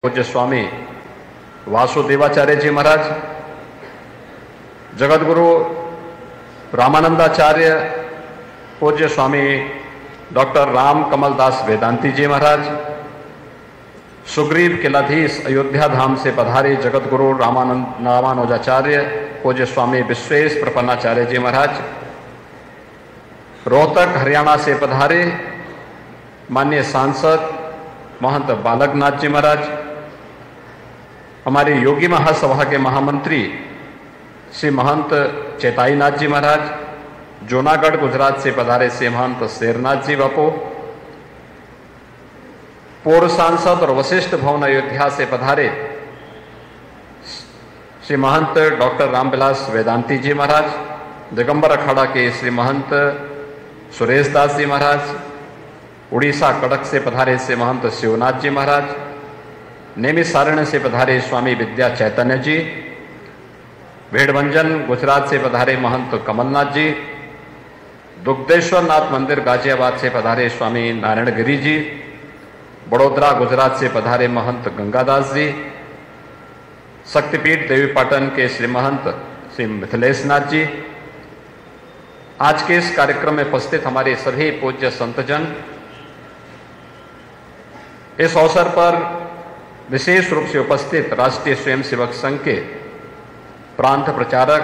पूज्य स्वामी वासुदेवाचार्य जी महाराज, जगतगुरु रामानंदाचार्य पूज्य स्वामी डॉक्टर राम कमलदास वेदांती जी महाराज, सुग्रीव किलाधीश अयोध्या धाम से पधारे जगतगुरु रामानुजाचार्य पूज्य स्वामी विश्वेश प्रपन्नाचार्य जी महाराज, रोहतक हरियाणा से पधारे माननीय सांसद महंत बालकनाथ जी महाराज, हमारे योगी महासभा के महामंत्री श्री महंत चेताईनाथ जी महाराज, जूनागढ़ गुजरात से पधारे श्री महंत शेरनाथ जी बापू, पूर्व सांसद और वशिष्ठ भवन अयोध्या से पधारे श्री महंत डॉक्टर रामविलास वेदांती जी महाराज, दिगंबर अखाड़ा के श्री महंत सुरेश दास जी महाराज, उड़ीसा कटक से पधारे श्री महंत शिवनाथ जी महाराज, नेमिसारण्य से पधारे स्वामी विद्या चैतन्य जी, भेड़भंजन गुजरात से पधारे महंत कमलनाथ जी, दुग्धेश्वर नाथ मंदिर गाजियाबाद से पधारे स्वामी नारायण गिरी जी, बड़ोदरा गुजरात से पधारे महंत गंगादास जी, शक्तिपीठ देवीपाटन के श्री महंत श्री मिथिलेश नाथ जी, आज के इस कार्यक्रम में उपस्थित हमारे सभी पूज्य संतजन, इस अवसर पर विशेष रूप से उपस्थित राष्ट्रीय स्वयंसेवक संघ के प्रांत प्रचारक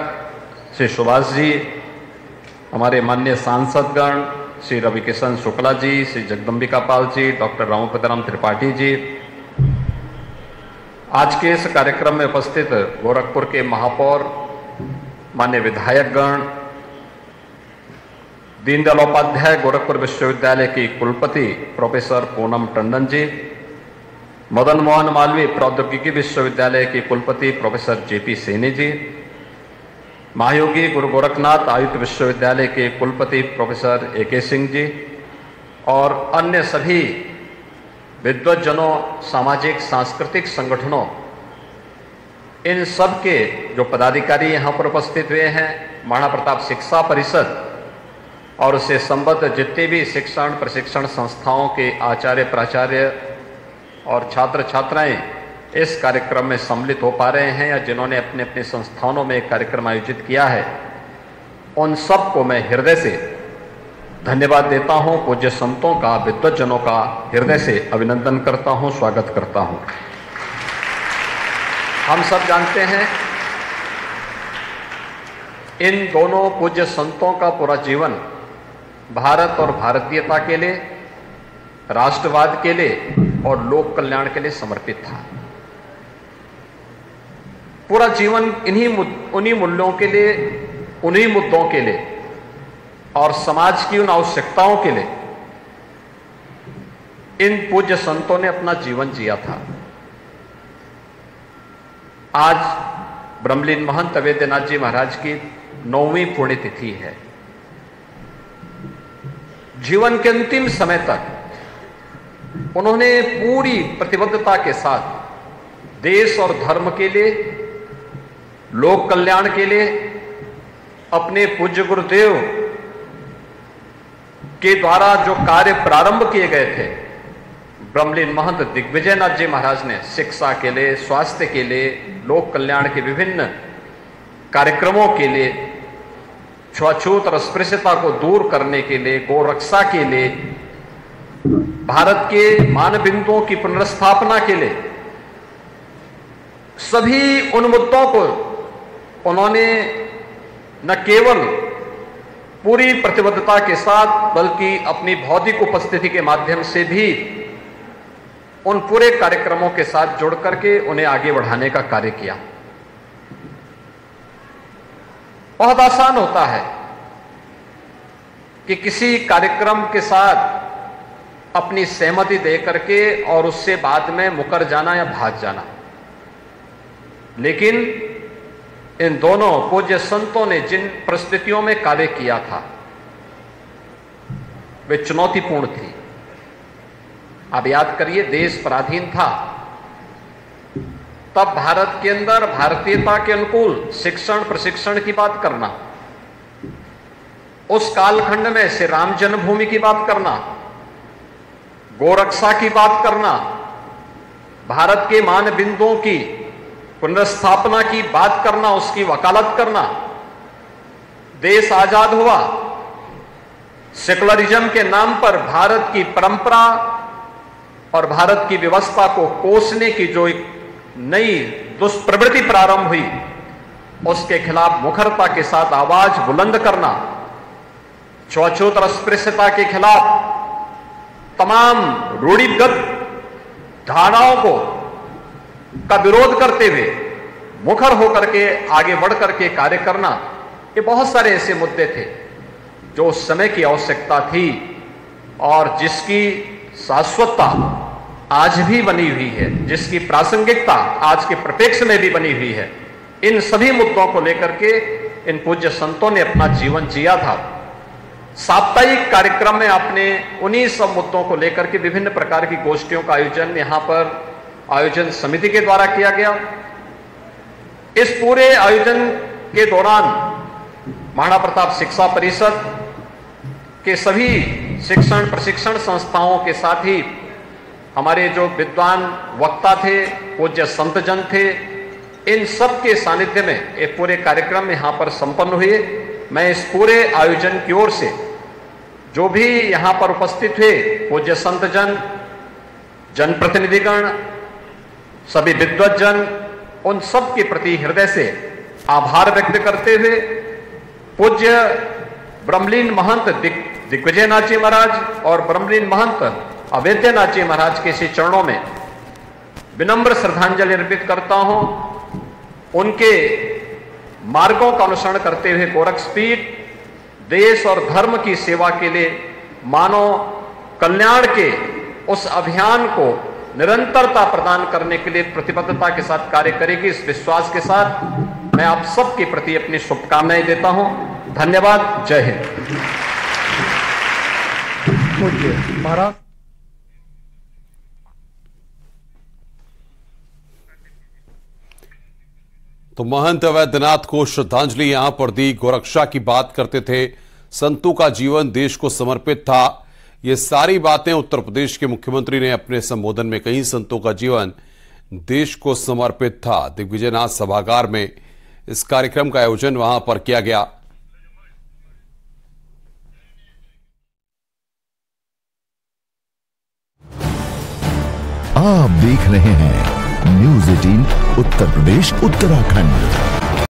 श्री सुभाष जी, हमारे माननीय सांसदगण श्री रविकिशन शुक्ला जी, श्री जगदम्बिका पाल जी, डॉक्टर रामपदराम त्रिपाठी जी, आज के इस कार्यक्रम में उपस्थित गोरखपुर के महापौर, माननीय विधायकगण, दीनदयाल उपाध्याय गोरखपुर विश्वविद्यालय की कुलपति प्रोफेसर पूनम टंडन जी, मदन मोहन मालवीय प्रौद्योगिकी विश्वविद्यालय के कुलपति प्रोफेसर जेपी सैनी जी, महायोगी गुरु गोरखनाथ आयुक्त विश्वविद्यालय के कुलपति प्रोफेसर AK सिंह जी और अन्य सभी विद्वज्जनों, सामाजिक सांस्कृतिक संगठनों, इन सब के जो पदाधिकारी यहाँ पर उपस्थित हुए हैं, महाराणा प्रताप शिक्षा परिषद और उससे संबद्ध जितने भी शिक्षण प्रशिक्षण संस्थाओं के आचार्य प्राचार्य और छात्र छात्राएं इस कार्यक्रम में सम्मिलित हो पा रहे हैं या जिन्होंने अपने अपने संस्थानों में कार्यक्रम आयोजित किया है, उन सबको मैं हृदय से धन्यवाद देता हूं। पूज्य संतों का, विद्वज्जनों का हृदय से अभिनंदन करता हूं, स्वागत करता हूं। हम सब जानते हैं इन दोनों पूज्य संतों का पूरा जीवन भारत और भारतीयता के लिए, राष्ट्रवाद के लिए और लोक कल्याण के लिए समर्पित था। पूरा जीवन उन्हीं मूल्यों के लिए, उन्हीं मुद्दों के लिए और समाज की उन आवश्यकताओं के लिए इन पूज्य संतों ने अपना जीवन जिया था। आज ब्रह्मलीन महंत अवेद्यनाथ जी महाराज की 9वीं पुण्यतिथि है। जीवन के अंतिम समय तक उन्होंने पूरी प्रतिबद्धता के साथ देश और धर्म के लिए, लोक कल्याण के लिए अपने पूज्य गुरुदेव के द्वारा जो कार्य प्रारंभ किए गए थे, ब्रह्मलीन महंत दिग्विजयनाथ जी महाराज ने शिक्षा के लिए, स्वास्थ्य के लिए, लोक कल्याण के विभिन्न कार्यक्रमों के लिए, छुआछूत और अस्पृश्यता को दूर करने के लिए, गौरक्षा के लिए, भारत के मानबिंदुओं की पुनर्स्थापना के लिए, सभी उन मुद्दों को उन्होंने न केवल पूरी प्रतिबद्धता के साथ बल्कि अपनी भौतिक उपस्थिति के माध्यम से भी उन पूरे कार्यक्रमों के साथ जुड़ करके उन्हें आगे बढ़ाने का कार्य किया। बहुत आसान होता है कि किसी कार्यक्रम के साथ अपनी सहमति दे करके और उससे बाद में मुकर जाना या भाग जाना, लेकिन इन दोनों पूज्य संतों ने जिन परिस्थितियों में कार्य किया था वे चुनौतीपूर्ण थी। आप याद करिए, देश पराधीन था, तब भारत के अंदर भारतीयता के अनुकूल शिक्षण प्रशिक्षण की बात करना, उस कालखंड में श्री राम जन्मभूमि की बात करना, गोरक्षा की बात करना, भारत के मान बिंदुओं की पुनर्स्थापना की बात करना, उसकी वकालत करना। देश आजाद हुआ, सेकुलरिज्म के नाम पर भारत की परंपरा और भारत की व्यवस्था को कोसने की जो एक नई दुष्प्रवृत्ति प्रारंभ हुई, उसके खिलाफ मुखरता के साथ आवाज बुलंद करना, छुआछूत और अस्पृश्यता के खिलाफ तमाम रूढ़िगत धारणाओं को का विरोध करते हुए मुखर होकर के आगे बढ़ करके कार्य करना, ये बहुत सारे ऐसे मुद्दे थे जो उस समय की आवश्यकता थी और जिसकी शाश्वतता आज भी बनी हुई है, जिसकी प्रासंगिकता आज के परिप्रेक्ष्य में भी बनी हुई है। इन सभी मुद्दों को लेकर के इन पूज्य संतों ने अपना जीवन जिया था। साप्ताहिक कार्यक्रम में आपने उन्हीं सब मुद्दों को लेकर के विभिन्न प्रकार की गोष्ठियों का आयोजन यहां पर आयोजन समिति के द्वारा किया गया। इस पूरे आयोजन के दौरान महाराणा प्रताप शिक्षा परिषद के सभी शिक्षण प्रशिक्षण संस्थाओं के साथ ही हमारे जो विद्वान वक्ता थे, पूज्य संतजन थे, इन सब के सानिध्य में एक पूरे कार्यक्रम यहां पर संपन्न हुए। मैं इस पूरे आयोजन की ओर से जो भी यहां पर उपस्थित हुए पूज्य संतजन, जनप्रतिनिधिगण, सभी विद्वज्जन, उन सब के प्रति हृदय से आभार व्यक्त करते हुए पूज्य ब्रह्मलीन महंत दिग्विजयनाथ जी महाराज और ब्रह्मलीन महंत अवेद्यनाथ जी महाराज के श्री चरणों में विनम्र श्रद्धांजलि अर्पित करता हूं। उनके मार्गों का अनुसरण करते हुए गोरक्षपीठ देश और धर्म की सेवा के लिए मानव कल्याण के उस अभियान को निरंतरता प्रदान करने के लिए प्रतिबद्धता के साथ कार्य करेगी। इस विश्वास के साथ मैं आप सबके प्रति अपनी शुभकामनाएं देता हूं। धन्यवाद। जय हिंद। महाराज तो महंत अवैधनाथ को श्रद्धांजलि यहां पर दी। गोरक्षा की बात करते थे, संतों का जीवन देश को समर्पित था। ये सारी बातें उत्तर प्रदेश के मुख्यमंत्री ने अपने संबोधन में कही। संतों का जीवन देश को समर्पित था। दिग्विजयनाथ सभागार में इस कार्यक्रम का आयोजन वहां पर किया गया। आप देख रहे हैं न्यूज़ 18 उत्तर प्रदेश उत्तराखंड।